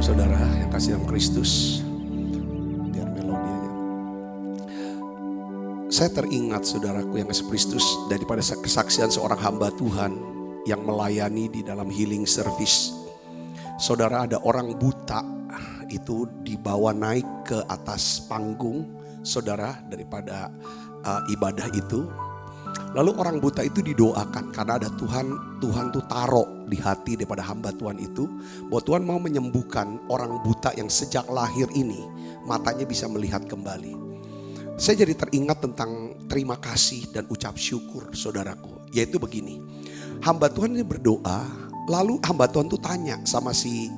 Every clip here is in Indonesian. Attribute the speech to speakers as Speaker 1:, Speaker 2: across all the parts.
Speaker 1: saudara yang kasih dalam Kristus. Biar melodinya. Saya teringat saudaraku yang kasih Kristus daripada kesaksian seorang hamba Tuhan yang melayani di dalam healing service. Saudara, ada orang buta itu dibawa naik ke atas panggung saudara daripada ibadah itu. Lalu orang buta itu didoakan karena ada Tuhan tuh taruh di hati daripada hamba Tuhan itu bahwa Tuhan mau menyembuhkan orang buta yang sejak lahir ini matanya bisa melihat kembali. Saya jadi teringat tentang terima kasih dan ucap syukur saudaraku, yaitu begini. Hamba Tuhan ini berdoa, lalu hamba Tuhan tuh tanya sama si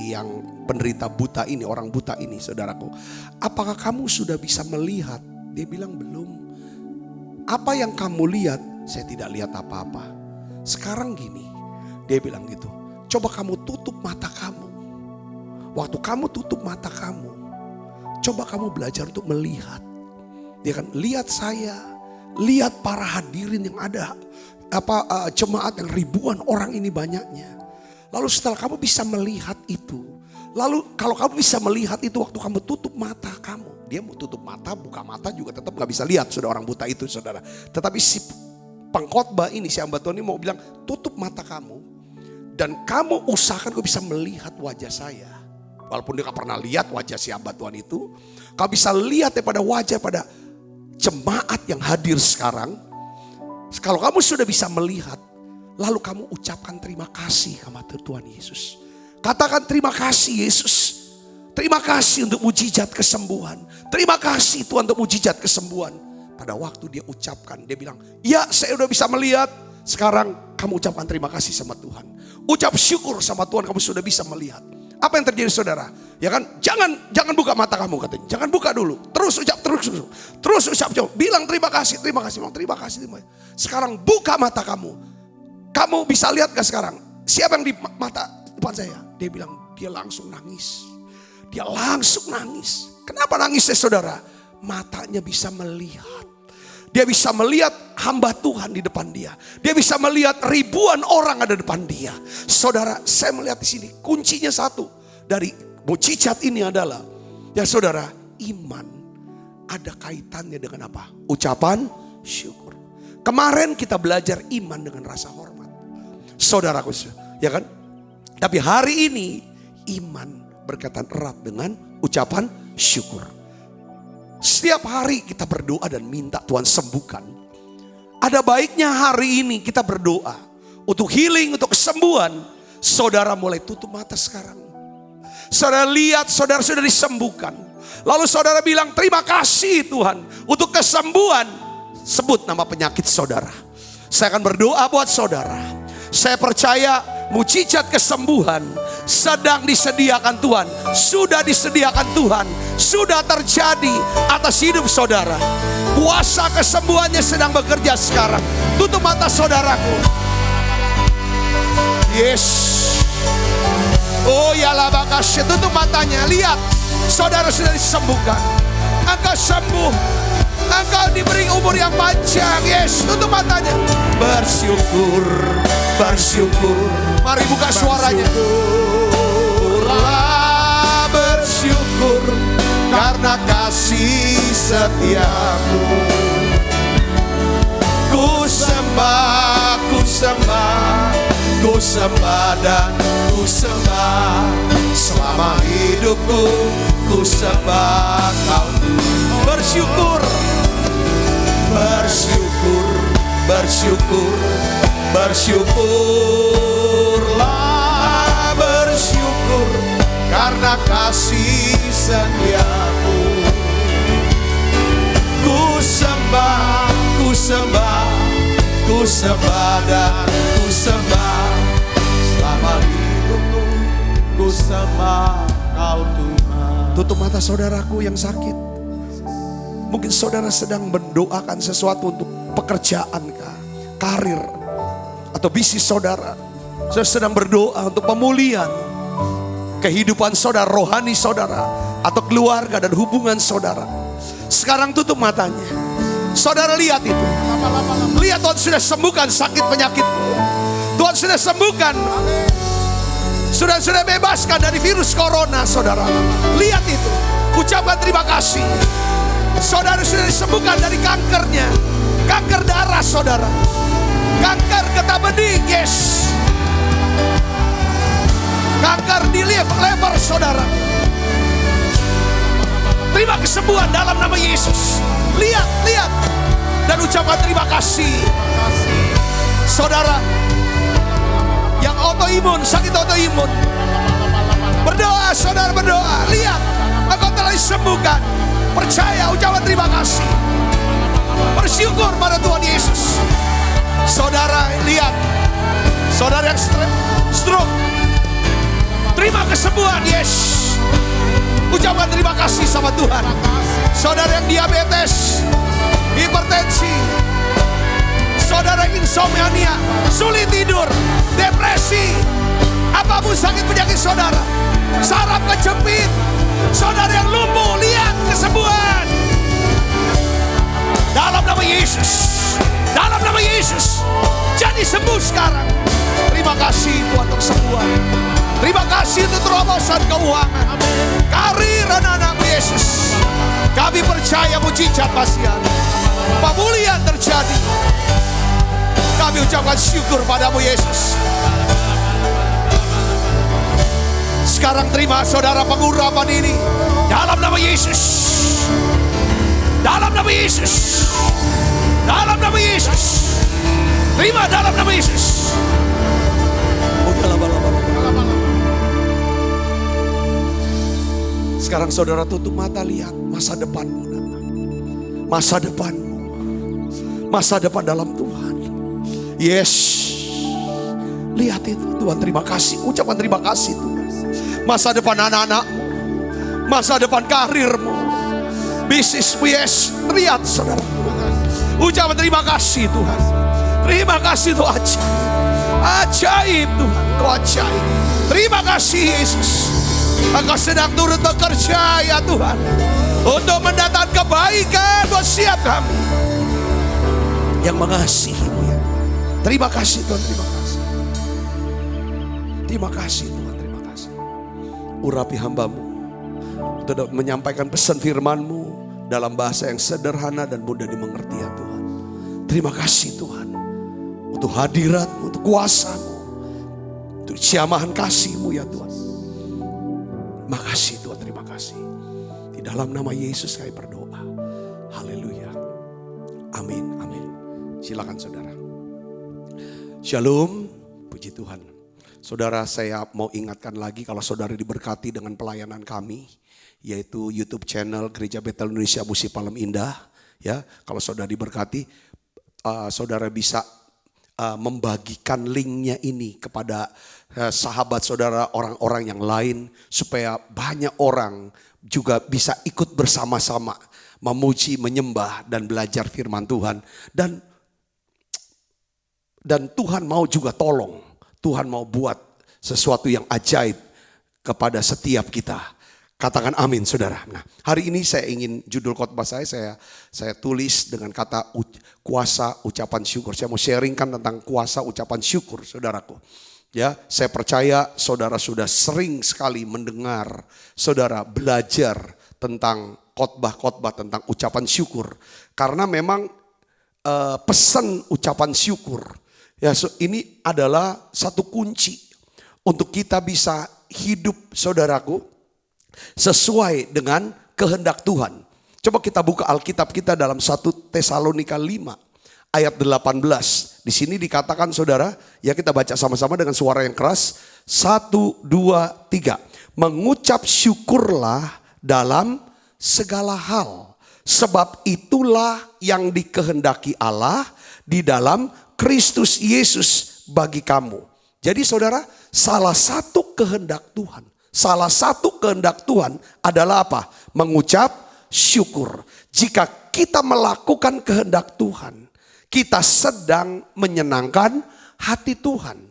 Speaker 1: yang penderita buta ini, orang buta ini saudaraku, apakah kamu sudah bisa melihat? Dia bilang belum. Apa yang kamu lihat? Saya tidak lihat apa-apa. Sekarang gini, dia bilang gitu, coba kamu tutup mata kamu. Waktu kamu tutup mata kamu, coba kamu belajar untuk melihat. Dia kan lihat saya, lihat para hadirin yang ada, jemaat yang ribuan orang ini banyaknya. Lalu setelah kamu bisa melihat itu, lalu kalau kamu bisa melihat itu waktu kamu tutup mata kamu. Dia mau tutup mata, buka mata juga tetap gak bisa lihat saudara orang buta itu saudara. Tetapi si pengkhotbah ini, si hamba Tuhan ini mau bilang tutup mata kamu. Dan kamu usahakan kau bisa melihat wajah saya. Walaupun dia gak pernah lihat wajah si hamba Tuhan itu. Kau bisa lihat daripada wajah pada jemaat yang hadir sekarang. Kalau kamu sudah bisa melihat, lalu kamu ucapkan terima kasih kepada Tuhan Yesus. Katakan terima kasih Yesus. Terima kasih untuk mujizat kesembuhan. Terima kasih Tuhan untuk mujizat kesembuhan. Pada waktu dia ucapkan, dia bilang, ya saya udah bisa melihat. Sekarang kamu ucapkan terima kasih sama Tuhan. Ucap syukur sama Tuhan kamu sudah bisa melihat. Apa yang terjadi saudara? Ya kan, jangan buka mata kamu katanya. Jangan buka dulu. Terus ucap. Bilang terima kasih. Sekarang buka mata kamu. Kamu bisa lihat gak sekarang? Siapa yang di mata depan saya? Dia bilang, dia langsung nangis. Dia langsung nangis. Kenapa nangisnya saudara? Matanya bisa melihat. Dia bisa melihat hamba Tuhan di depan dia. Dia bisa melihat ribuan orang ada depan dia. Saudara, saya melihat di sini kuncinya satu dari mujizat ini adalah, ya saudara, iman ada kaitannya dengan apa? Ucapan syukur. Kemarin kita belajar iman dengan rasa hormat. Saudaraku, ya kan? Tapi hari ini iman berkaitan erat dengan ucapan syukur. Setiap hari kita berdoa dan minta Tuhan sembuhkan. Ada baiknya hari ini kita berdoa untuk healing, untuk kesembuhan. Saudara mulai tutup mata sekarang. Saudara lihat saudara sudah disembuhkan. Lalu saudara bilang terima kasih Tuhan untuk kesembuhan. Sebut nama penyakit saudara. Saya akan berdoa buat saudara. Saya percaya mujizat kesembuhan sedang disediakan Tuhan. Sudah disediakan Tuhan. Sudah terjadi atas hidup saudara. Kuasa kesembuhannya sedang bekerja sekarang. Tutup mata saudaraku. Yes. Oh ya lah bakasya. Tutup matanya. Lihat. Saudara sudah disembuhkan. Engkau sembuh. Engkau diberi umur yang panjang. Yes. Tutup matanya. Bersyukur. Bersyukur. Mari buka suaranya. Bersyukur karena kasih setiamu. Ku sembah, ku sembah, ku sembah dan ku sembah. Selama hidupku ku sembah Kau. Bersyukur, bersyukur, bersyukur. Bersyukurlah, bersyukur karena kasih setiamu. Ku sembah, ku sembah, ku sembah dan ku sembah. Selama hidupku ku sembah Kau Tuhan. Tutup mata saudaraku yang sakit. Mungkin saudara sedang mendoakan sesuatu untuk pekerjaan kah, karir, atau bisnis saudara. Saudara sedang berdoa untuk pemulihan kehidupan saudara, rohani saudara, atau keluarga dan hubungan saudara. Sekarang tutup matanya. Saudara lihat itu. Lihat Tuhan sudah sembuhkan sakit penyakitmu. Tuhan sudah sembuhkan Sudah bebaskan dari virus corona, saudara. Lihat itu. Ucapkan terima kasih. Saudara sudah disembuhkan dari kankernya. Kanker darah, saudara. Kanker getah bening, yes. Kanker di lever, saudara. Terima kesembuhan dalam nama Yesus. Lihat. Dan ucapkan terima kasih. Saudara yang autoimun, sakit autoimun, berdoa, saudara berdoa. Lihat, engkau telah disembuhkan. Percaya, ucapkan terima kasih. Bersyukur pada Tuhan Yesus. Saudara, lihat. Saudara yang stroke, terima kesembuhan, yes. Ucapkan terima kasih sama Tuhan. Saudara yang diabetes, hipertensi, saudara insomnia, sulit tidur, depresi, apapun sakit penyakit saudara, saraf kejepit, saudara yang lumpuh, lihat kesembuhan. Dalam nama Yesus, dalam nama Yesus, jadi sembuh sekarang. Terima kasih Tuhan untuk kesembuhan. Terima kasih untuk terobosan keuangan, karir anak-anak Yesus. Kami percaya mujizat pasti ada, pemulihan terjadi. Kami ucapkan syukur padamu Yesus. Sekarang terima saudara pengurapan ini dalam nama Yesus. Dalam nama Yesus. Dalam nama Yesus. Terima dalam nama Yesus. Sekarang saudara tutup mata, lihat masa depanmu datang. Masa depanmu. Masa depan dalam Tuhan. Yes. Lihat itu Tuhan, terima kasih. Ucapkan terima kasih Tuhan. Masa depan anak-anakmu. Masa depan karirmu. Bisnismu, yes. Lihat saudara. Ucapkan terima kasih Tuhan. Terima kasih Tuhan. Ajaib Tuhan. Kau ajaib. Terima kasih Yesus. Engkau sedang turut bekerja ya Tuhan, untuk mendatangkan kebaikan buat setiap kami yang mengasihi-Mu ya Tuhan. Terima kasih Tuhan, terima kasih. Terima kasih Tuhan, terima kasih. Urapi hamba-Mu untuk menyampaikan pesan firman-Mu dalam bahasa yang sederhana dan mudah dimengerti ya Tuhan. Terima kasih Tuhan untuk hadirat-Mu, untuk kuasa-Mu, untuk ciamahan kasih-Mu ya Tuhan. Makasih Tuhan, terima kasih. Di dalam nama Yesus kami berdoa. Haleluya. Amin, amin. Silakan saudara. Shalom, puji Tuhan. Saudara, saya mau ingatkan lagi kalau saudara diberkati dengan pelayanan kami, yaitu YouTube channel Gereja Betel Indonesia Musi Palem Indah. Ya, kalau saudara diberkati, saudara bisa membagikan linknya ini kepada sahabat saudara, orang-orang yang lain, supaya banyak orang juga bisa ikut bersama-sama memuji, menyembah dan belajar firman Tuhan. Dan Tuhan mau juga tolong, Tuhan mau buat sesuatu yang ajaib kepada setiap kita. Katakan amin saudara. Nah, hari ini saya ingin judul khotbah saya tulis dengan kata kuasa ucapan syukur. Saya mau sharingkan tentang kuasa ucapan syukur saudaraku. Ya, saya percaya saudara sudah sering sekali mendengar, saudara belajar tentang khotbah-khotbah tentang ucapan syukur. Karena memang pesan ucapan syukur, ya, ini adalah satu kunci untuk kita bisa hidup saudaraku sesuai dengan kehendak Tuhan. Coba kita buka Alkitab kita dalam 1 Tesalonika 5 ayat 18. Di sini dikatakan saudara, ya kita baca sama-sama dengan suara yang keras. 1, 2, 3. Mengucap syukurlah dalam segala hal, sebab itulah yang dikehendaki Allah di dalam Kristus Yesus bagi kamu. Jadi saudara, salah satu kehendak Tuhan adalah apa? Mengucap syukur. Jika kita melakukan kehendak Tuhan, kita sedang menyenangkan hati Tuhan.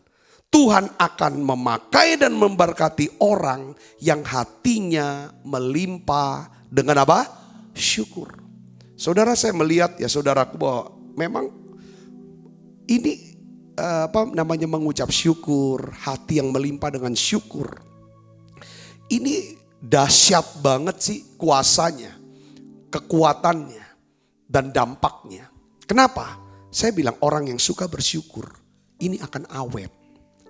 Speaker 1: Tuhan akan memakai dan memberkati orang yang hatinya melimpah dengan apa? Syukur. Saudara, saya melihat ya saudaraku bahwa memang ini mengucap syukur, hati yang melimpah dengan syukur. Ini dahsyat banget sih kuasanya, kekuatannya, dan dampaknya. Kenapa? Saya bilang orang yang suka bersyukur ini akan awet.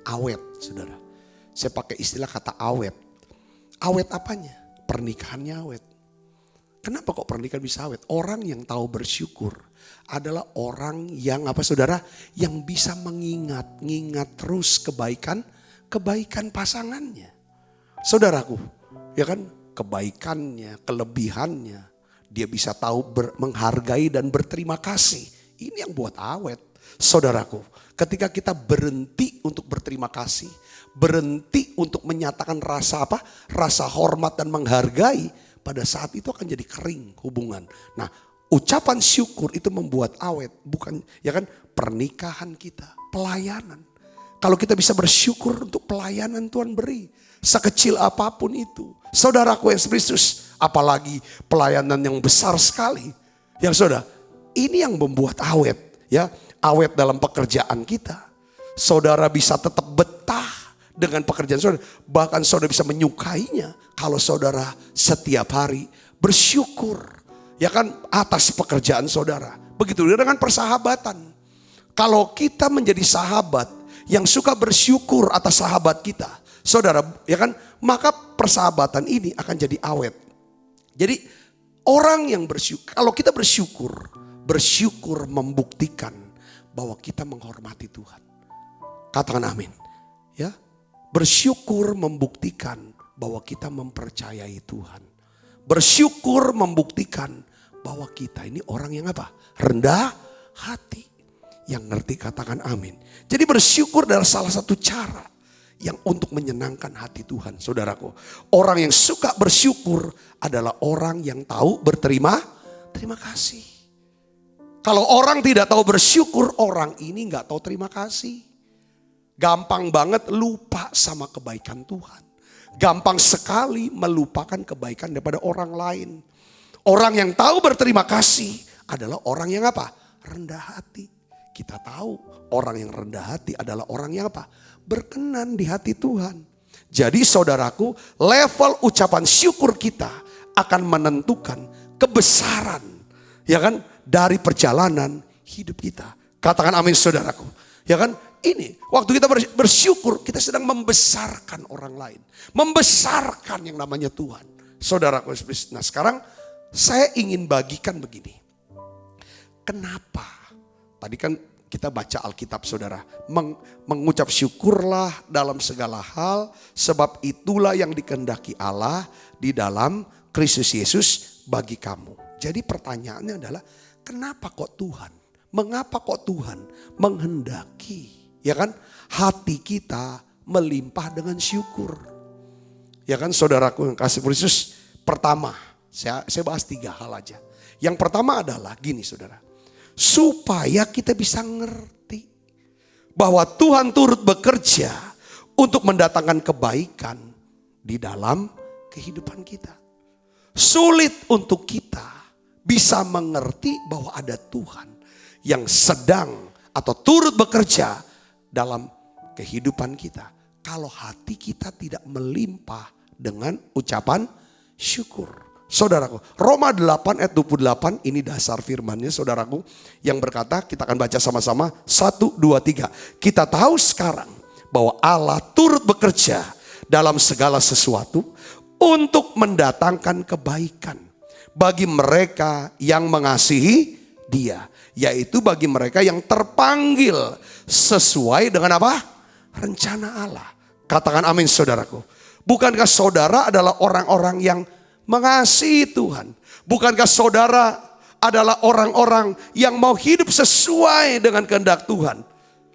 Speaker 1: Awet, saudara. Saya pakai istilah kata awet. Awet apanya? Pernikahannya awet. Kenapa kok pernikahan bisa awet? Orang yang tahu bersyukur adalah orang yang saudara? Yang bisa mengingat terus kebaikan pasangannya. Saudaraku, ya kan? Kebaikannya, kelebihannya. Dia bisa tahu menghargai dan berterima kasih. Ini yang buat awet. Saudaraku, ketika kita berhenti untuk berterima kasih, berhenti untuk menyatakan rasa hormat dan menghargai, pada saat itu akan jadi kering hubungan. Nah, ucapan syukur itu membuat awet, bukan ya kan pernikahan kita, pelayanan. Kalau kita bisa bersyukur untuk pelayanan Tuhan beri, sekecil apapun itu. Saudaraku yang Kristus, apalagi pelayanan yang besar sekali. Yang saudara, ini yang membuat awet, ya, awet dalam pekerjaan kita. Saudara bisa tetap betah dengan pekerjaan saudara, bahkan saudara bisa menyukainya kalau saudara setiap hari bersyukur, ya kan, atas pekerjaan saudara. Begitu juga dengan persahabatan. Kalau kita menjadi sahabat yang suka bersyukur atas sahabat kita, saudara, ya kan, maka persahabatan ini akan jadi awet. Jadi orang yang bersyukur, kalau kita bersyukur membuktikan bahwa kita menghormati Tuhan. Katakan amin. Ya, bersyukur membuktikan bahwa kita mempercayai Tuhan. Bersyukur membuktikan bahwa kita ini orang yang rendah hati. Yang ngerti katakan amin. Jadi bersyukur adalah salah satu cara yang untuk menyenangkan hati Tuhan. Saudaraku, orang yang suka bersyukur adalah orang yang tahu terima kasih. Kalau orang tidak tahu bersyukur, orang ini gak tahu terima kasih. Gampang banget lupa sama kebaikan Tuhan. Gampang sekali melupakan kebaikan daripada orang lain. Orang yang tahu berterima kasih adalah orang yang rendah hati. Kita tahu orang yang rendah hati adalah orang yang berkenan di hati Tuhan. Jadi saudaraku, level ucapan syukur kita akan menentukan kebesaran, ya kan, dari perjalanan hidup kita. Katakan amin saudaraku. Ya kan, ini waktu kita bersyukur, kita sedang membesarkan orang lain. Membesarkan yang namanya Tuhan. Saudaraku, nah sekarang saya ingin bagikan begini. Kenapa? Tadi kan kita baca Alkitab saudara. Mengucap syukurlah dalam segala hal. Sebab itulah yang dikehendaki Allah di dalam Kristus Yesus bagi kamu. Jadi pertanyaannya adalah kenapa kok Tuhan? Mengapa kok Tuhan menghendaki, ya kan, hati kita melimpah dengan syukur? Ya kan saudaraku yang kasih Kristus. Pertama, saya bahas 3 hal aja. Yang pertama adalah gini saudara. Supaya kita bisa ngerti bahwa Tuhan turut bekerja untuk mendatangkan kebaikan di dalam kehidupan kita. Sulit untuk kita bisa mengerti bahwa ada Tuhan yang sedang atau turut bekerja dalam kehidupan kita. Kalau hati kita tidak melimpah dengan ucapan syukur. Saudaraku, Roma 8 ayat 28 ini dasar firmannya saudaraku yang berkata, kita akan baca sama-sama 1, 2, 3. Kita tahu sekarang bahwa Allah turut bekerja dalam segala sesuatu untuk mendatangkan kebaikan bagi mereka yang mengasihi Dia, yaitu bagi mereka yang terpanggil sesuai dengan rencana Allah. Katakan amin saudaraku. Bukankah saudara adalah orang-orang yang mengasihi Tuhan? Bukankah saudara adalah orang-orang yang mau hidup sesuai dengan kehendak Tuhan?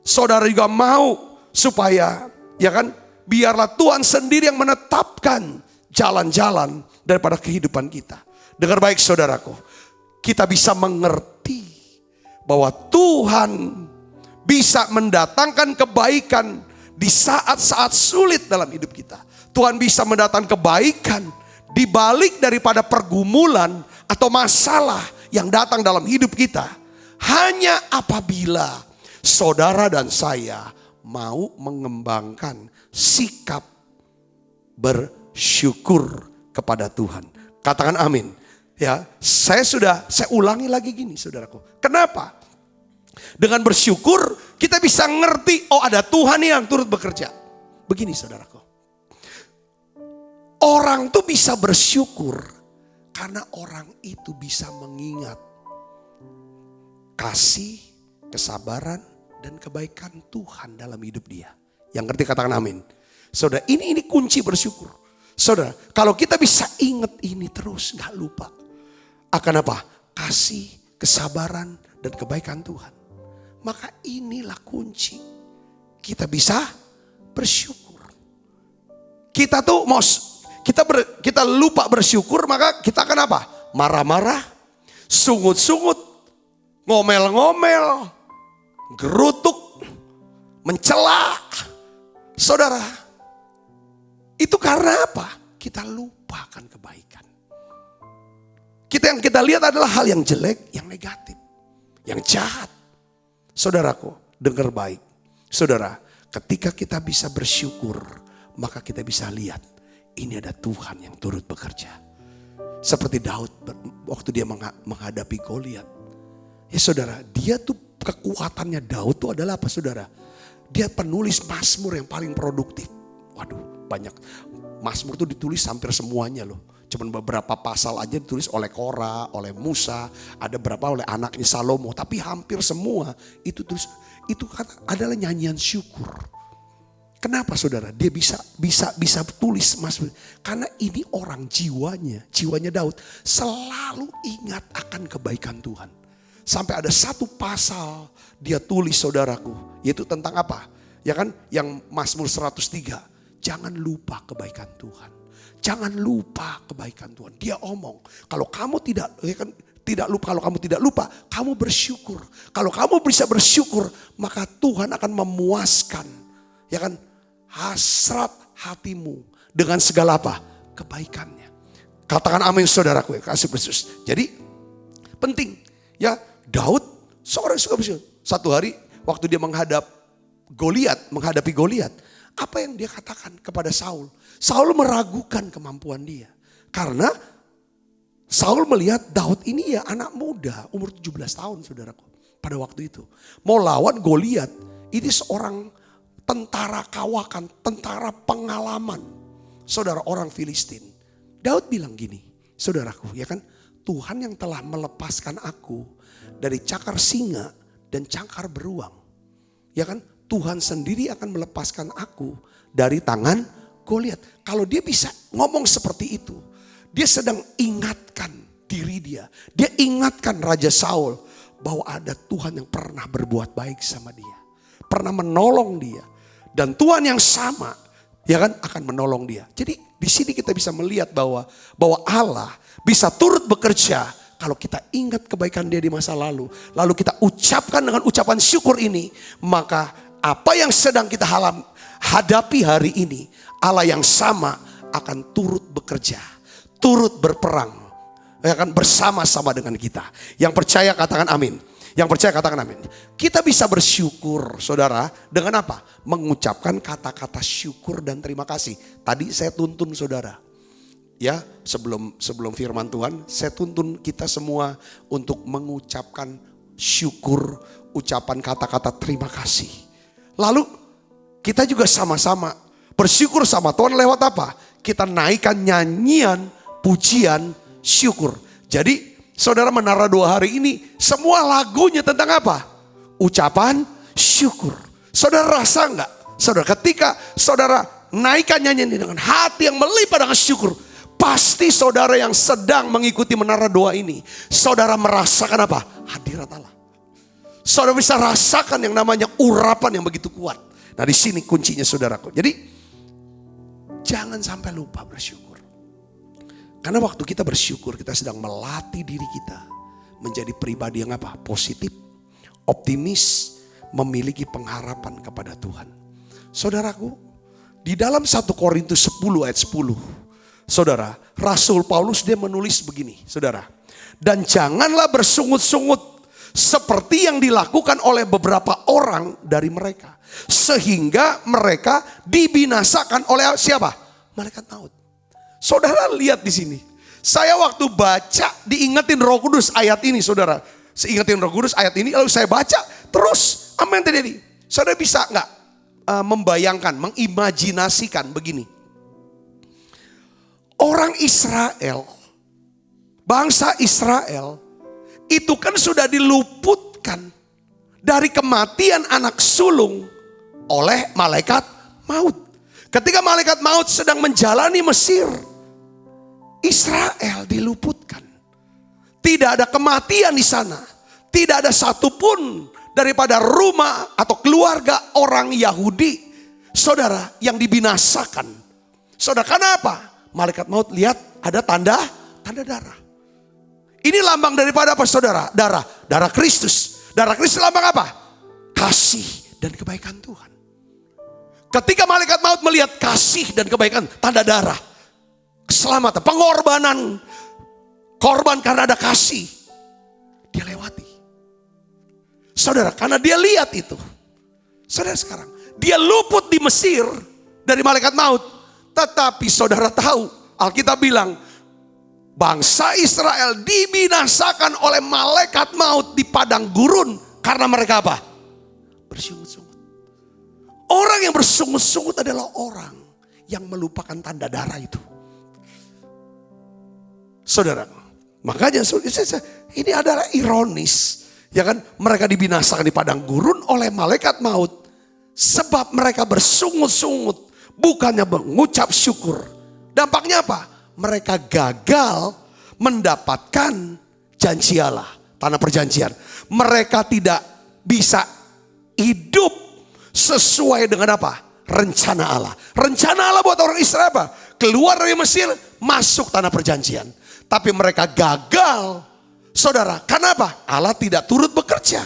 Speaker 1: Saudara juga mau supaya, ya kan, biarlah Tuhan sendiri yang menetapkan jalan-jalan daripada kehidupan kita. Dengar baik saudaraku, kita bisa mengerti bahwa Tuhan bisa mendatangkan kebaikan di saat-saat sulit dalam hidup kita. Tuhan bisa mendatangkan kebaikan di balik daripada pergumulan atau masalah yang datang dalam hidup kita. Hanya apabila saudara dan saya mau mengembangkan sikap bersyukur kepada Tuhan. Katakan amin. Ya, saya ulangi lagi gini saudaraku. Kenapa? Dengan bersyukur kita bisa ngerti, oh ada Tuhan yang turut bekerja. Begini saudaraku. Orang tuh bisa bersyukur karena orang itu bisa mengingat kasih, kesabaran, dan kebaikan Tuhan dalam hidup dia. Yang ngerti katakan amin. Saudara, ini kunci bersyukur. Saudara, kalau kita bisa ingat ini terus, gak lupa. Akan apa? Kasih, kesabaran, dan kebaikan Tuhan. Maka inilah kunci. Kita bisa bersyukur. Kita tuh kita lupa bersyukur, maka kita akan apa? Marah-marah, sungut-sungut, ngomel-ngomel, gerutuk, mencela. Saudara, itu karena apa? Kita lupakan kebaikan. Yang kita lihat adalah hal yang jelek, yang negatif, yang jahat. Saudaraku, dengar baik. Saudara, ketika kita bisa bersyukur, maka kita bisa lihat ini ada Tuhan yang turut bekerja. Seperti Daud waktu dia menghadapi Goliat. Ya saudara, dia tuh kekuatannya Daud tuh adalah apa saudara? Dia penulis Mazmur yang paling produktif. Waduh, banyak. Mazmur tuh ditulis hampir semuanya loh. Cuman beberapa pasal aja ditulis oleh Korah, oleh Musa, ada beberapa oleh anaknya Salomo, tapi hampir semua itu adalah nyanyian syukur. Kenapa saudara? Dia bisa tulis Mazmur. Karena ini orang jiwanya Daud selalu ingat akan kebaikan Tuhan. Sampai ada satu pasal dia tulis saudaraku, yaitu tentang apa? Ya kan, yang Mazmur 103. Jangan lupa kebaikan Tuhan. Jangan lupa kebaikan Tuhan. Dia omong, kalau kamu tidak lupa, kamu bersyukur. Kalau kamu bisa bersyukur, maka Tuhan akan memuaskan, ya kan, hasrat hatimu dengan segala apa? Kebaikannya. Katakan amin saudaraku, kasih Yesus. Jadi penting, ya, Daud seorang suka bersyukur. Satu hari waktu dia menghadapi Goliat, apa yang dia katakan kepada Saul? Saul meragukan kemampuan dia. Karena Saul melihat Daud ini ya anak muda, umur 17 tahun saudaraku. Pada waktu itu. Mau lawan Goliat, ini seorang tentara kawakan, tentara pengalaman. Saudara, orang Filistin. Daud bilang gini, saudaraku, ya kan? Tuhan yang telah melepaskan aku dari cakar singa dan cakar beruang. Ya kan? Tuhan sendiri akan melepaskan aku dari tangan Goliat. Kalau dia bisa ngomong seperti itu, dia sedang ingatkan diri dia. Dia ingatkan Raja Saul bahwa ada Tuhan yang pernah berbuat baik sama dia. Pernah menolong dia. Dan Tuhan yang sama, ya kan, akan menolong dia. Jadi di sini kita bisa melihat bahwa Allah bisa turut bekerja kalau kita ingat kebaikan dia di masa lalu. Lalu kita ucapkan dengan ucapan syukur ini, maka apa yang sedang kita hadapi hari ini, Allah yang sama akan turut bekerja, turut berperang, ya kan, bersama-sama dengan kita. Yang percaya katakan amin. Yang percaya katakan amin. Kita bisa bersyukur saudara dengan apa? Mengucapkan kata-kata syukur dan terima kasih. Tadi saya tuntun saudara. Ya, sebelum firman Tuhan, saya tuntun kita semua untuk mengucapkan syukur, ucapan kata-kata terima kasih. Lalu kita juga sama-sama bersyukur sama Tuhan lewat apa? Kita naikkan nyanyian, pujian, syukur. Jadi saudara Menara 2 hari ini semua lagunya tentang apa? Ucapan syukur. Saudara rasa enggak? Saudara, ketika saudara naikkan nyanyian ini dengan hati yang melimpah dengan syukur, pasti saudara yang sedang mengikuti Menara 2 ini, saudara merasakan apa? Hadirat Allah. Saudara bisa rasakan yang namanya urapan yang begitu kuat. Nah, di sini kuncinya saudaraku. Jadi jangan sampai lupa bersyukur. Karena waktu kita bersyukur, kita sedang melatih diri kita menjadi pribadi yang apa? Positif, optimis, memiliki pengharapan kepada Tuhan. Saudaraku, di dalam 1 Korintus 10 ayat 10, saudara, Rasul Paulus dia menulis begini, saudara. Dan janganlah bersungut-sungut seperti yang dilakukan oleh beberapa orang dari mereka. Sehingga mereka dibinasakan oleh siapa? Malaikat maut. Saudara lihat di sini. Saya waktu baca diingetin Roh Kudus ayat ini, saudara. Seingetin Roh Kudus ayat ini, lalu saya baca terus apa yang terjadi? Saudara bisa nggak membayangkan, mengimajinasikan begini? Orang Israel, bangsa Israel itu kan sudah diluputkan dari kematian anak sulung oleh malaikat maut. Ketika malaikat maut sedang menjalani Mesir, Israel diluputkan. Tidak ada kematian di sana. Tidak ada satupun daripada rumah atau keluarga orang Yahudi, saudara, yang dibinasakan. Saudara, kenapa? Malaikat maut lihat ada tanda darah. Ini lambang daripada apa, saudara? Darah Kristus. Darah Kristus lambang apa? Kasih dan kebaikan Tuhan. Ketika malaikat maut melihat kasih dan kebaikan, tanda darah, keselamatan, pengorbanan, korban karena ada kasih, dia lewati. Saudara, karena dia lihat itu. Saudara, sekarang dia luput di Mesir dari malaikat maut. Tetapi saudara tahu, Alkitab bilang bangsa Israel dibinasakan oleh malaikat maut di padang gurun. Karena mereka apa? Bersungut-sungut. Orang yang bersungut-sungut adalah orang yang melupakan tanda darah itu. Saudara, makanya ini adalah ironis. Ya kan, mereka dibinasakan di padang gurun oleh malaikat maut. Sebab mereka bersungut-sungut, bukannya mengucap syukur. Dampaknya apa? Mereka gagal mendapatkan janji Allah, tanah perjanjian. Mereka tidak bisa hidup sesuai dengan apa? Rencana Allah. Rencana Allah buat orang Israel apa? Keluar dari Mesir, masuk tanah perjanjian. Tapi mereka gagal. Saudara, kenapa? Allah tidak turut bekerja.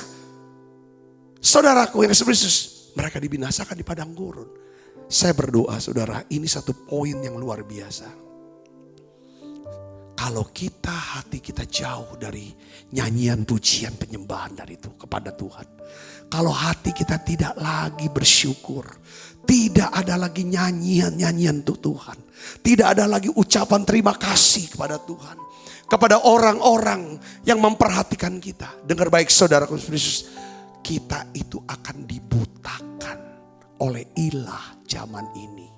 Speaker 1: Saudaraku yang Kristus, mereka dibinasakan di padang gurun. Saya berdoa, saudara, ini satu poin yang luar biasa. Kalau hati kita jauh dari nyanyian, pujian, penyembahan dari itu kepada Tuhan. Kalau hati kita tidak lagi bersyukur, tidak ada lagi nyanyian untuk Tuhan. Tidak ada lagi ucapan terima kasih kepada Tuhan. Kepada orang-orang yang memperhatikan kita. Dengar baik saudara Kristus, kita itu akan dibutakan oleh ilah zaman ini.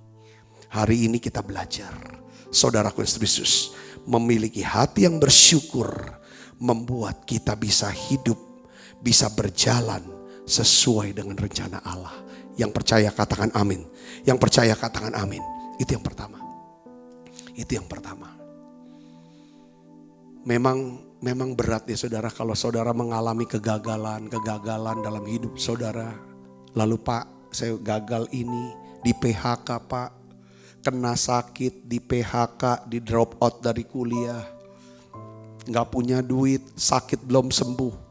Speaker 1: Hari ini kita belajar, saudara Kristus, memiliki hati yang bersyukur membuat kita bisa hidup, bisa berjalan sesuai dengan rencana Allah. Yang percaya katakan amin. Yang percaya katakan amin. Itu yang pertama. Itu yang pertama. Memang berat ya saudara, kalau saudara mengalami kegagalan dalam hidup saudara. Lalu Pak, saya gagal ini, di PHK Pak, kena sakit, di PHK, di drop out dari kuliah, gak punya duit, sakit belum sembuh.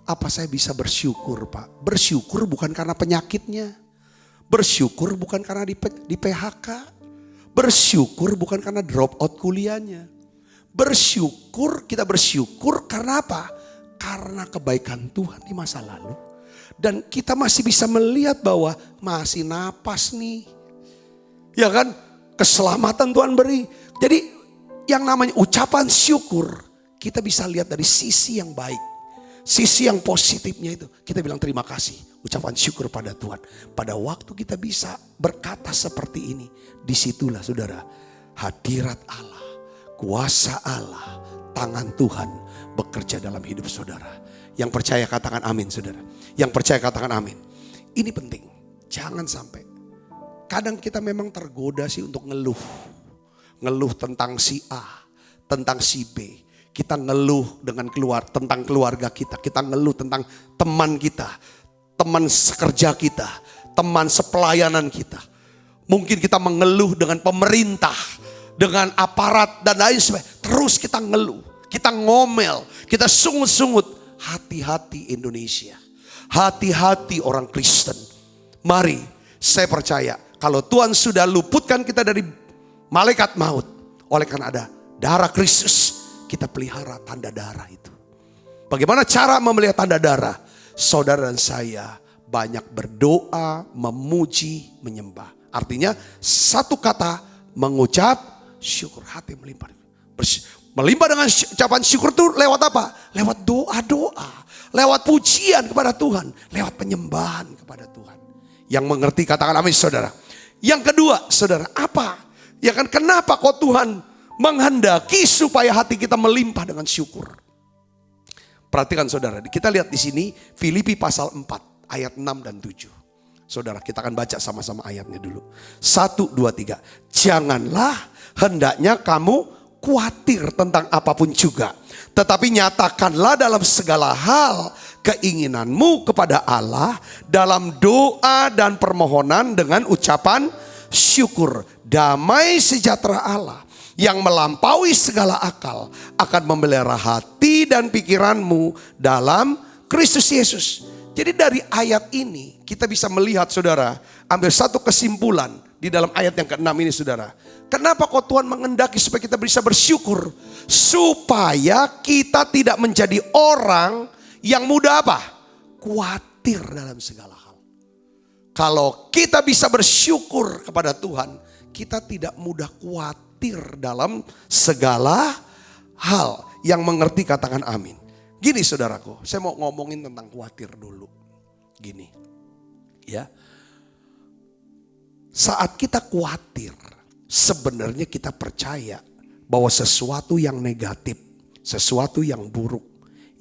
Speaker 1: Apa saya bisa bersyukur Pak? Bersyukur bukan karena penyakitnya, bersyukur bukan karena di PHK, bersyukur bukan karena drop out kuliahnya. Kita bersyukur karena apa? Karena kebaikan Tuhan di masa lalu. Dan kita masih bisa melihat bahwa masih napas nih. Ya kan? Keselamatan Tuhan beri. Jadi yang namanya ucapan syukur, kita bisa lihat dari sisi yang baik. Sisi yang positifnya itu. Kita bilang terima kasih. Ucapan syukur pada Tuhan. Pada waktu kita bisa berkata seperti ini. Disitulah saudara, hadirat Allah, kuasa Allah, tangan Tuhan bekerja dalam hidup saudara. Yang percaya katakan amin saudara. Yang percaya katakan amin. Ini penting. Jangan sampai. Kadang kita memang tergoda sih untuk ngeluh. Ngeluh tentang si A, tentang si B. Kita ngeluh dengan tentang keluarga kita. Kita ngeluh tentang teman kita. Teman sekerja kita. Teman sepelayanan kita. Mungkin kita mengeluh dengan pemerintah. Dengan aparat dan lain sebagainya. Terus kita ngeluh, kita ngomel, kita sungut-sungut. Hati-hati Indonesia, hati-hati orang Kristen. Mari, saya percaya kalau Tuhan sudah luputkan kita dari malaikat maut, oleh karena ada darah Kristus, kita pelihara tanda darah itu. Bagaimana cara memelihara tanda darah? Saudara dan saya banyak berdoa, memuji, menyembah. Artinya satu kata, mengucap syukur. Hati melimpah. Melimpah dengan ucapan syukur itu lewat apa? Lewat doa-doa. Lewat pujian kepada Tuhan. Lewat penyembahan kepada Tuhan. Yang mengerti katakan amin saudara. Yang kedua saudara, apa? Ya kan, kenapa kok Tuhan menghendaki supaya hati kita melimpah dengan syukur? Perhatikan saudara, kita lihat di sini Filipi pasal 4 ayat 6 dan 7. Saudara, kita akan baca sama-sama ayatnya dulu. 1, 2, 3. Janganlah hendaknya kamu khawatir tentang apapun juga. Tetapi nyatakanlah dalam segala hal keinginanmu kepada Allah dalam doa dan permohonan dengan ucapan syukur. Damai sejahtera Allah yang melampaui segala akal akan memelihara hati dan pikiranmu dalam Kristus Yesus. Jadi dari ayat ini kita bisa melihat saudara, ambil satu kesimpulan di dalam ayat yang ke-6 ini saudara. Kenapa kok Tuhan menghendaki supaya kita bisa bersyukur? Supaya kita tidak menjadi orang yang mudah apa? Khawatir dalam segala hal. Kalau kita bisa bersyukur kepada Tuhan, kita tidak mudah khawatir dalam segala hal. Yang mengerti katakan amin. Gini saudaraku, saya mau ngomongin tentang khawatir dulu. Gini, ya. Saat kita khawatir, sebenarnya kita percaya bahwa sesuatu yang negatif, sesuatu yang buruk,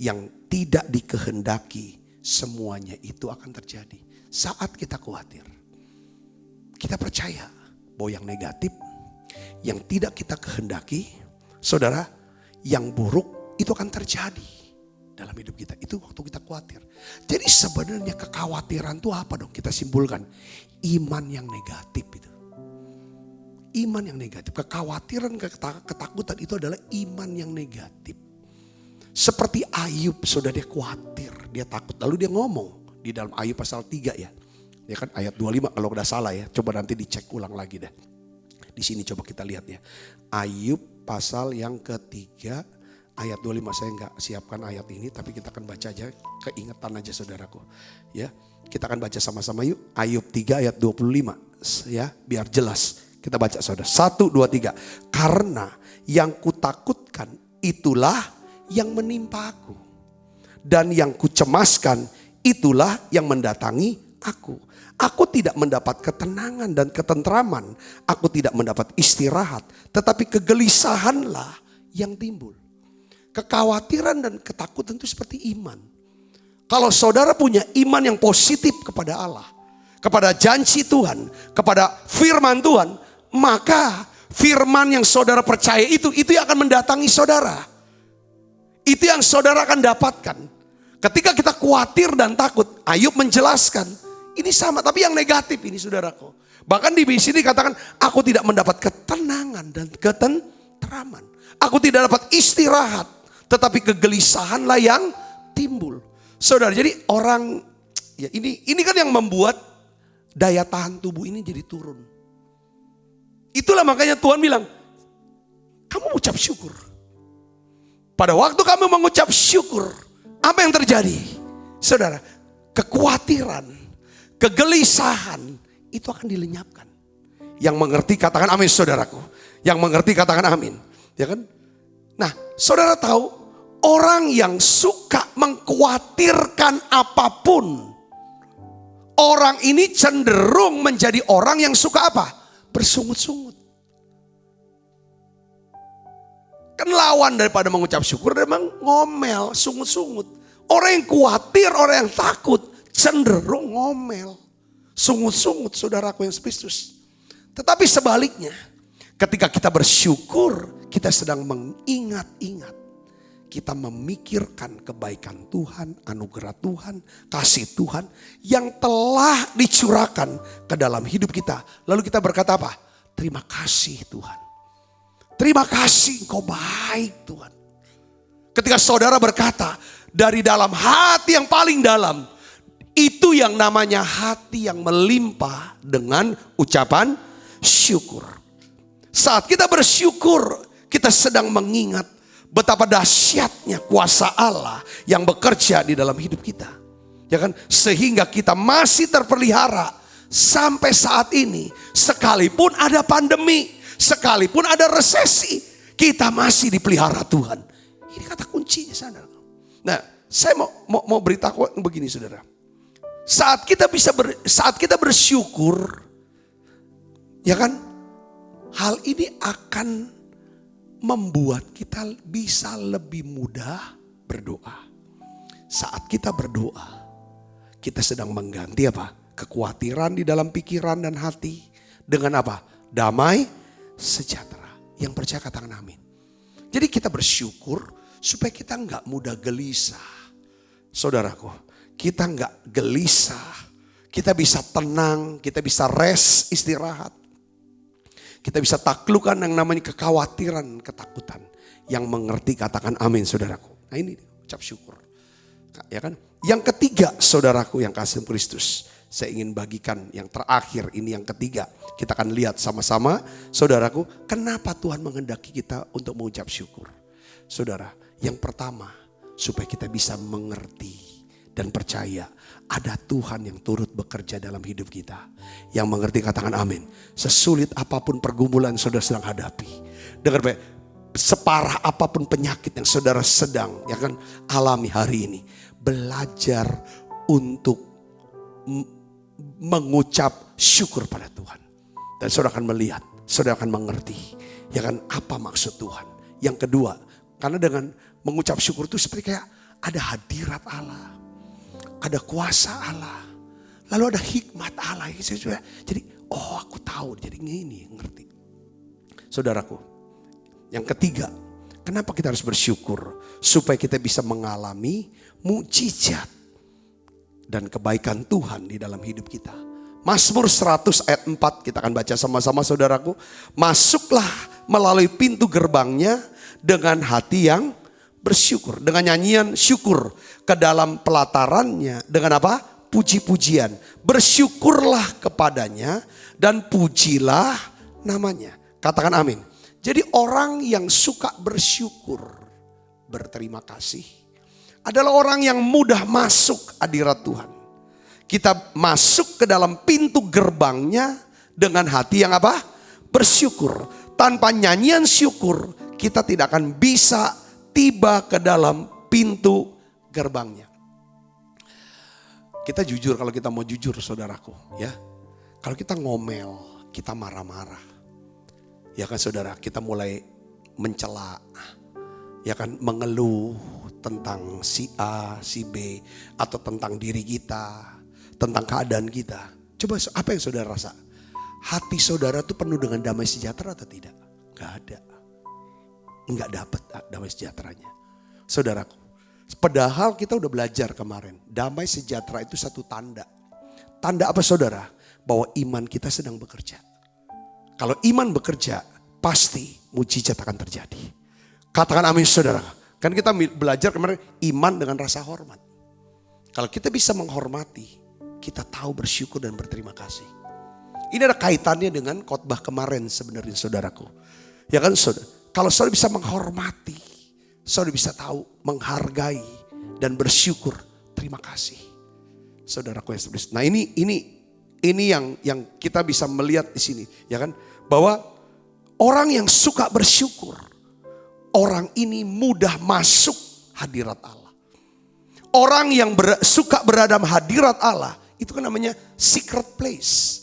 Speaker 1: yang tidak dikehendaki, semuanya itu akan terjadi. Saat kita khawatir, kita percaya bahwa yang negatif, yang tidak kita kehendaki, saudara, yang buruk itu akan terjadi dalam hidup kita. Itu waktu kita khawatir. Jadi sebenarnya kekhawatiran itu apa dong? Kita simpulkan, iman yang negatif itu. Iman yang negatif, kekhawatiran, ketakutan itu adalah iman yang negatif. Seperti Ayub, saudara, dia khawatir, dia takut. Lalu dia ngomong di dalam Ayub pasal 3 ya. Ya kan ayat 25 kalau udah salah ya. Coba nanti dicek ulang lagi deh. Di sini coba kita lihat ya. Ayub pasal yang ketiga ayat 25, saya nggak siapkan ayat ini tapi kita akan baca aja, keingetan aja saudaraku. Ya, kita akan baca sama-sama yuk. Ayub 3 ayat 25 ya, biar jelas. Kita baca saudara. 1, 2, 3. Karena yang kutakutkan itulah yang menimpa aku. Dan yang kucemaskan itulah yang mendatangi aku. Aku tidak mendapat ketenangan dan ketentraman. Aku tidak mendapat istirahat. Tetapi kegelisahanlah yang timbul. Kekhawatiran dan ketakutan itu seperti iman. Kalau saudara punya iman yang positif kepada Allah, kepada janji Tuhan, kepada firman Tuhan, maka firman yang saudara percaya itu yang akan mendatangi saudara. Itu yang saudara akan dapatkan. Ketika kita khawatir dan takut, Ayub menjelaskan, ini sama tapi yang negatif ini saudaraku. Bahkan di sini dikatakan, aku tidak mendapat ketenangan dan ketentraman. Aku tidak dapat istirahat, tetapi kegelisahanlah yang timbul. Saudara, jadi orang, ya ini kan yang membuat daya tahan tubuh ini jadi turun. Itulah makanya Tuhan bilang, kamu ucap syukur. Pada waktu kamu mengucap syukur, apa yang terjadi? Saudara, kekhawatiran, kegelisahan, itu akan dilenyapkan. Yang mengerti katakan amin saudaraku. Yang mengerti katakan amin. Ya kan? Nah, saudara tahu, orang yang suka mengkhawatirkan apapun, orang ini cenderung menjadi orang yang suka apa? Bersungut-sungut. Kan lawan daripada mengucap syukur memang ngomel, sungut-sungut. Orang yang khawatir, orang yang takut cenderung ngomel, sungut-sungut saudaraku yang Kristus. Tetapi sebaliknya, ketika kita bersyukur, kita sedang mengingat-ingat. Kita memikirkan kebaikan Tuhan, anugerah Tuhan, kasih Tuhan yang telah dicurahkan ke dalam hidup kita. Lalu kita berkata apa? Terima kasih Tuhan. Terima kasih Engkau baik Tuhan. Ketika saudara berkata dari dalam hati yang paling dalam, itu yang namanya hati yang melimpah dengan ucapan syukur. Saat kita bersyukur, kita sedang mengingat betapa dahsyatnya kuasa Allah yang bekerja di dalam hidup kita. Ya kan? Sehingga kita masih terpelihara sampai saat ini. Sekalipun ada pandemi, sekalipun ada resesi, kita masih dipelihara Tuhan. Ini kata kuncinya, saudara. Nah, saya mau beritahu begini, saudara. Saat kita bersyukur, ya kan, hal ini akan membuat kita bisa lebih mudah berdoa. Saat kita berdoa, kita sedang mengganti apa? Kekhawatiran di dalam pikiran dan hati dengan apa? Damai sejahtera. Yang percaya katakan amin. Jadi kita bersyukur supaya kita nggak mudah gelisah. Saudaraku, kita nggak gelisah. Kita bisa tenang, kita bisa rest, istirahat. Kita bisa taklukkan yang namanya kekhawatiran, ketakutan. Yang mengerti katakan amin, saudaraku. Nah ini ucap syukur. Ya kan? Yang ketiga, saudaraku yang kasih Kristus. Saya ingin bagikan yang terakhir, ini yang ketiga. Kita akan lihat sama-sama, saudaraku, kenapa Tuhan menghendaki kita untuk mengucap syukur. Saudara, yang pertama, supaya kita bisa mengerti dan percaya ada Tuhan yang turut bekerja dalam hidup kita. Yang mengerti katakan amin. Sesulit apapun pergumulan saudara sedang hadapi. Dengar baik, separah apapun penyakit yang saudara sedang ya kan alami hari ini. Belajar untuk mengucap syukur pada Tuhan. Dan saudara akan melihat, saudara akan mengerti ya kan apa maksud Tuhan. Yang kedua, karena dengan mengucap syukur itu seperti kayak ada hadirat Allah, ada kuasa Allah, lalu ada hikmat Allah. Jadi aku tahu, jadi ini ngerti. Saudaraku, yang ketiga, kenapa kita harus bersyukur? Supaya kita bisa mengalami mukjizat dan kebaikan Tuhan di dalam hidup kita. Mazmur 100 ayat 4 kita akan baca sama-sama, saudaraku. Masuklah melalui pintu gerbangnya dengan hati yang bersyukur. Dengan nyanyian syukur ke dalam pelatarannya. Dengan apa? Puji-pujian. Bersyukurlah kepadanya dan pujilah namanya. Katakan amin. Jadi orang yang suka bersyukur, berterima kasih, adalah orang yang mudah masuk hadirat Tuhan. Kita masuk ke dalam pintu gerbangnya dengan hati yang apa? Bersyukur. Tanpa nyanyian syukur, kita tidak akan bisa tiba ke dalam pintu gerbangnya. Kita jujur, kalau kita mau jujur saudaraku ya. Kalau kita ngomel, kita marah-marah. Ya kan saudara, kita mulai mencela. Ya kan, mengeluh tentang si A, si B, atau tentang diri kita, tentang keadaan kita. Coba apa yang saudara rasa? Hati saudara itu penuh dengan damai sejahtera atau tidak? Gak ada. Enggak dapat damai sejahteranya. Saudaraku, padahal kita udah belajar kemarin, damai sejahtera itu satu tanda. Tanda apa saudara? Bahwa iman kita sedang bekerja. Kalau iman bekerja, pasti mukjizat akan terjadi. Katakan amin saudara. Kan kita belajar kemarin iman dengan rasa hormat. Kalau kita bisa menghormati, kita tahu bersyukur dan berterima kasih. Ini ada kaitannya dengan khotbah kemarin sebenarnya saudaraku. Ya kan saudara, kalau saudara bisa menghormati, saudara bisa tahu menghargai dan bersyukur, terima kasih. Saudaraku yang sebenarnya. Nah ini yang kita bisa melihat di sini, ya kan? Bahwa orang yang suka bersyukur, orang ini mudah masuk hadirat Allah. Orang yang suka berada di hadirat Allah, itu kan namanya secret place.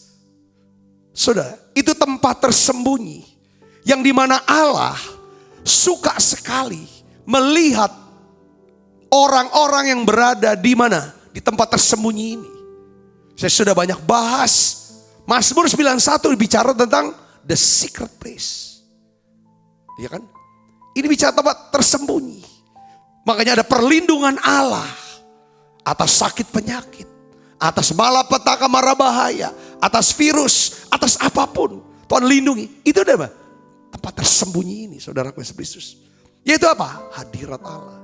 Speaker 1: Saudara, itu tempat tersembunyi yang dimana Allah suka sekali melihat orang-orang yang berada di mana? Di tempat tersembunyi ini. Saya sudah banyak bahas. Mazmur 91 bicara tentang the secret place. Ya kan? Ini bicara tempat tersembunyi. Makanya ada perlindungan Allah atas sakit penyakit, atas malapetaka mara bahaya, atas virus, atas apapun. Tuhan lindungi. Itu udah apa? Tempat tersembunyi ini, saudaraku Yesus Kristus. Yaitu apa? Hadirat Allah.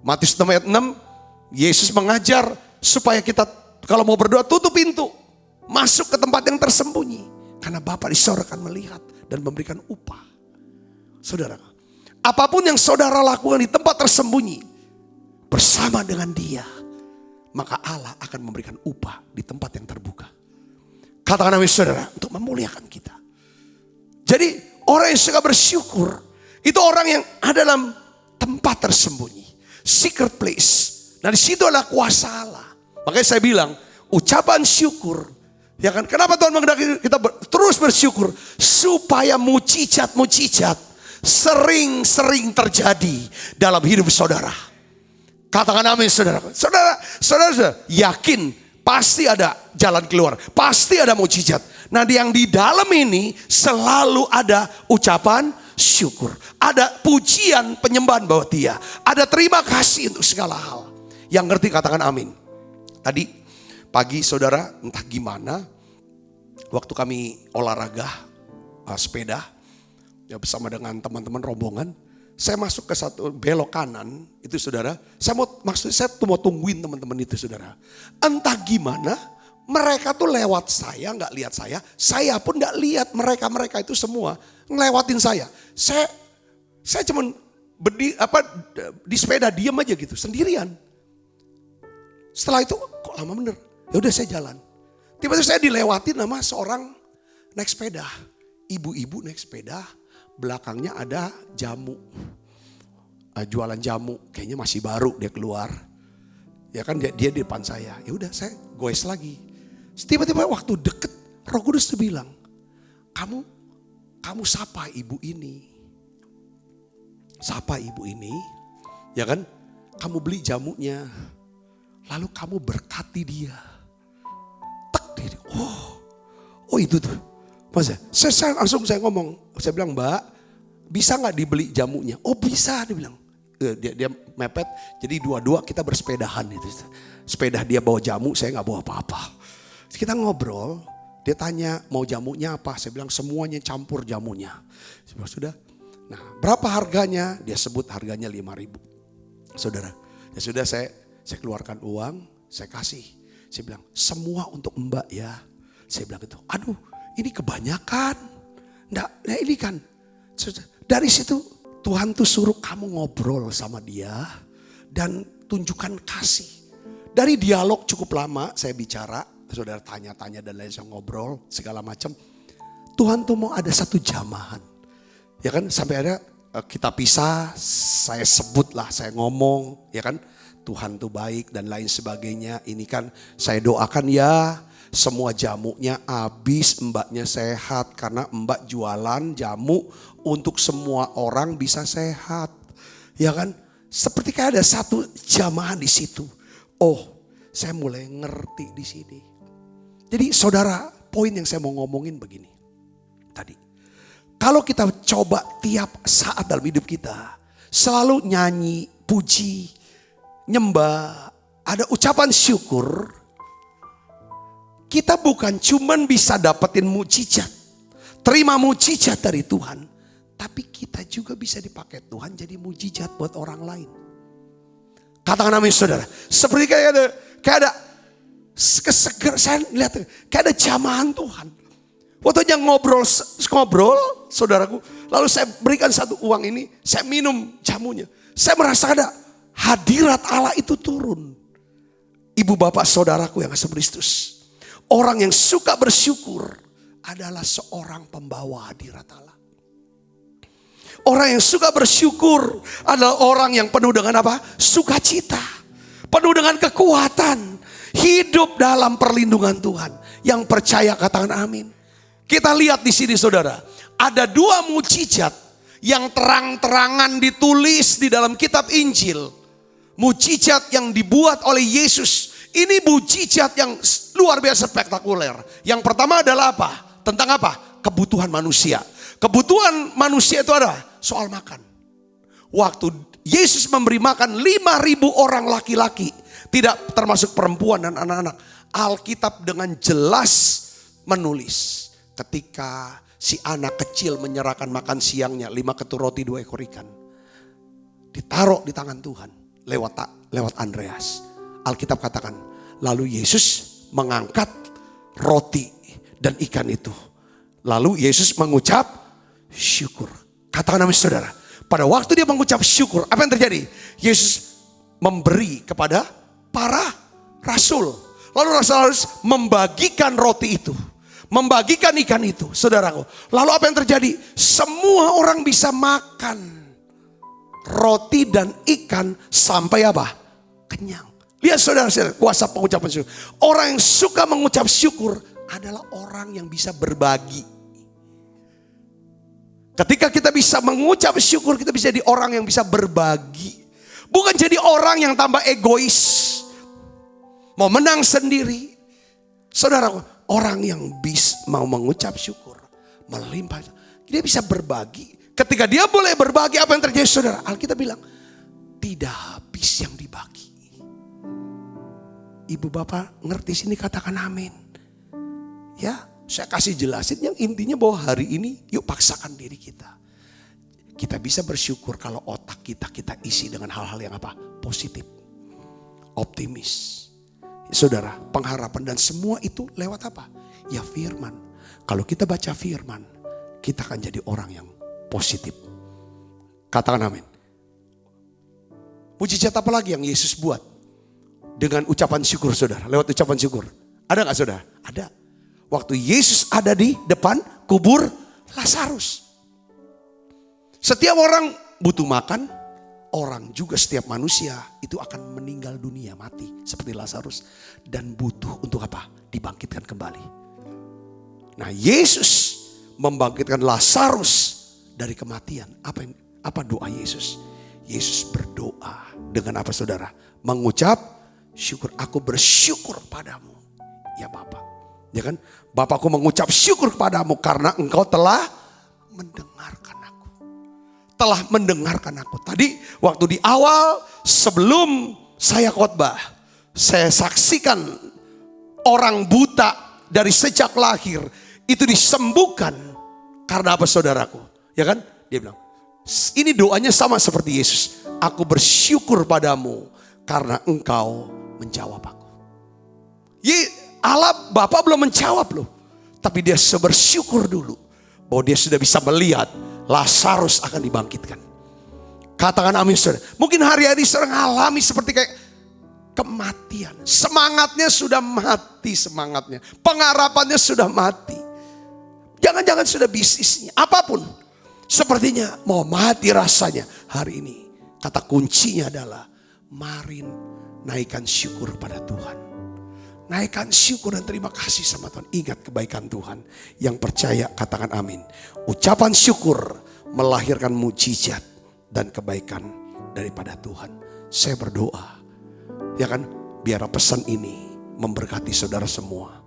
Speaker 1: Matius 6 ayat 6, Yesus mengajar supaya kita kalau mau berdoa tutup pintu. Masuk ke tempat yang tersembunyi. Karena Bapa di sorga akan melihat dan memberikan upah. Saudara, apapun yang saudara lakukan di tempat tersembunyi bersama dengan Dia, maka Allah akan memberikan upah di tempat yang terbuka. Katakan amin saudara, untuk memuliakan kita. Jadi orang yang suka bersyukur itu orang yang ada dalam tempat tersembunyi, secret place. Nah di situ adalah kuasa Allah. Makanya saya bilang ucapan syukur, ya kan? Kenapa Tuhan menghendaki kita terus bersyukur? Supaya mujizat-mujizat sering-sering terjadi dalam hidup saudara. Katakan amin saudara. Saudara yakin pasti ada jalan keluar, pasti ada mujizat. Nah yang di dalam ini selalu ada ucapan syukur, ada pujian penyembahan bahwa Dia, ada terima kasih untuk segala hal. Yang ngerti katakan amin. Tadi pagi saudara entah gimana, waktu kami olahraga sepeda ya bersama dengan teman-teman rombongan, saya masuk ke satu belok kanan itu saudara. Saya mau tungguin teman-teman itu saudara. Entah gimana mereka tuh lewat saya, nggak lihat saya pun nggak lihat mereka itu semua ngelewatin saya. Saya cuman di sepeda diam aja gitu sendirian. Setelah itu kok lama bener. Ya udah saya jalan. Tiba-tiba saya dilewatin sama seorang naik sepeda. Ibu-ibu naik sepeda, belakangnya ada jamu. Jualan jamu, kayaknya masih baru dia keluar. Ya kan dia di depan saya. Ya udah saya goes lagi. Tiba-tiba waktu deket Roh Kudus tuh bilang, kamu sapa ibu ini. Sapa ibu ini, ya kan? Kamu beli jamunya. Lalu kamu berkati dia. Oh itu tuh. Masa? Saya langsung ngomong, saya bilang, Mbak, bisa nggak dibeli jamunya? Oh bisa, dia bilang. Dia mepet, jadi dua-dua kita bersepedahan itu. Sepeda dia bawa jamu, saya nggak bawa apa-apa. Kita ngobrol, dia tanya mau jamunya apa? Saya bilang semuanya campur jamunya. Saya bilang sudah. Nah berapa harganya? Dia sebut harganya 5.000. Saudara, ya sudah saya keluarkan uang, saya kasih. Saya bilang semua untuk Mbak ya. Saya bilang gitu, aduh ini kebanyakan. Nah ini kan, dari situ Tuhan tuh suruh kamu ngobrol sama dia dan tunjukkan kasih. Dari dialog cukup lama saya bicara, saudara tanya-tanya dan lain saya ngobrol segala macam. Tuhan tuh mau ada satu jamahan. Ya kan sampai ada kita pisah, saya sebutlah, saya ngomong, ya kan. Tuhan tuh baik dan lain sebagainya. Ini kan saya doakan ya semua jamunya habis, mbaknya sehat. Karena mbak jualan jamu untuk semua orang bisa sehat. Ya kan? Seperti kayak ada satu jamaah di situ. Oh, saya mulai ngerti di sini. Jadi saudara, poin yang saya mau ngomongin begini. Tadi, kalau kita coba tiap saat dalam hidup kita, selalu nyanyi, puji, nyembah, ada ucapan syukur, kita bukan cuman bisa dapetin mujizat, terima mujizat dari Tuhan, tapi kita juga bisa dipakai Tuhan jadi mujizat buat orang lain. Katakan amin saudara. Seperti kayak ada keseger, saya lihat kayak ada jamahan Tuhan. Waktu yang ngobrol saudaraku, lalu saya berikan satu uang ini, saya minum jamunya. Saya merasa ada hadirat Allah itu turun. Ibu bapak saudaraku yang kasih Kristus. Orang yang suka bersyukur adalah seorang pembawa hadirat Allah. Orang yang suka bersyukur adalah orang yang penuh dengan apa? Sukacita. Penuh dengan kekuatan. Hidup dalam perlindungan Tuhan. Yang percaya katakan amin. Kita lihat di sini saudara. Ada dua mujizat yang terang-terangan ditulis di dalam kitab Injil. Mujizat yang dibuat oleh Yesus. Ini mujizat yang luar biasa spektakuler. Yang pertama adalah apa? Tentang apa? Kebutuhan manusia. Kebutuhan manusia itu adalah soal makan. Waktu Yesus memberi makan 5.000 orang laki-laki. Tidak termasuk perempuan dan anak-anak. Alkitab dengan jelas menulis. Ketika si anak kecil menyerahkan makan siangnya 5 ketur roti 2 ekor ikan. Ditaruh di tangan Tuhan. Lewat Andreas. Alkitab katakan. Lalu Yesus mengangkat roti dan ikan itu. Lalu Yesus mengucap syukur. Katakan amin saudara. Pada waktu dia mengucap syukur, apa yang terjadi? Yesus memberi kepada para rasul. Lalu rasul harus membagikan roti itu, membagikan ikan itu, saudaraku. Lalu apa yang terjadi? Semua orang bisa makan roti dan ikan sampai apa? Kenyang. Lihat saudara-saudara, kuasa pengucapan syukur. Orang yang suka mengucap syukur adalah orang yang bisa berbagi. Ketika kita bisa mengucap syukur, kita bisa jadi orang yang bisa berbagi. Bukan jadi orang yang tambah egois, mau menang sendiri. Saudara, orang yang mau mengucap syukur, melimpah, dia bisa berbagi. Ketika dia boleh berbagi, apa yang terjadi saudara? Alkitab bilang, tidak habis yang dibagi. Ibu bapak ngerti sini, katakan amin. Ya, saya kasih jelasin yang intinya bahwa hari ini yuk paksakan diri kita. Kita bisa bersyukur kalau otak kita isi dengan hal-hal yang apa? Positif, optimis. Saudara, pengharapan dan semua itu lewat apa? Ya firman. Kalau kita baca firman, kita akan jadi orang yang positif. Katakan amin. Mujizat apa lagi yang Yesus buat? Dengan ucapan syukur saudara, lewat ucapan syukur. Ada gak saudara? Ada. Waktu Yesus ada di depan kubur Lazarus. Setiap orang butuh makan, orang juga setiap manusia itu akan meninggal dunia, mati seperti Lazarus. Dan butuh untuk apa? Dibangkitkan kembali. Nah Yesus membangkitkan Lazarus dari kematian. Apa doa Yesus? Yesus berdoa dengan apa saudara? Mengucap syukur. Aku bersyukur padamu ya Bapa. Ya kan? Bapakku mengucap syukur kepadamu karena engkau telah mendengarkan aku. Telah mendengarkan aku. Tadi waktu di awal sebelum saya khotbah, saya saksikan orang buta dari sejak lahir itu disembuhkan karena apa saudaraku? Ya kan? Dia bilang, ini doanya sama seperti Yesus. Aku bersyukur padamu karena engkau menjawab aku. Allah Bapa belum menjawab loh. Tapi dia bersyukur dulu bahwa dia sudah bisa melihat Lazarus akan dibangkitkan. Katakan amin saudara. Mungkin hari-hari saudara mengalami seperti kayak kematian. Semangatnya sudah mati semangatnya. Pengharapannya sudah mati. Jangan-jangan sudah bisnisnya. Apapun. Sepertinya mau mati rasanya hari ini. Kata kuncinya adalah mari naikkan syukur pada Tuhan. Naikkan syukur dan terima kasih sama Tuhan. Ingat kebaikan Tuhan. Yang percaya katakan amin. Ucapan syukur melahirkan mujizat dan kebaikan daripada Tuhan. Saya berdoa. Ya kan? Biar pesan ini memberkati saudara semua.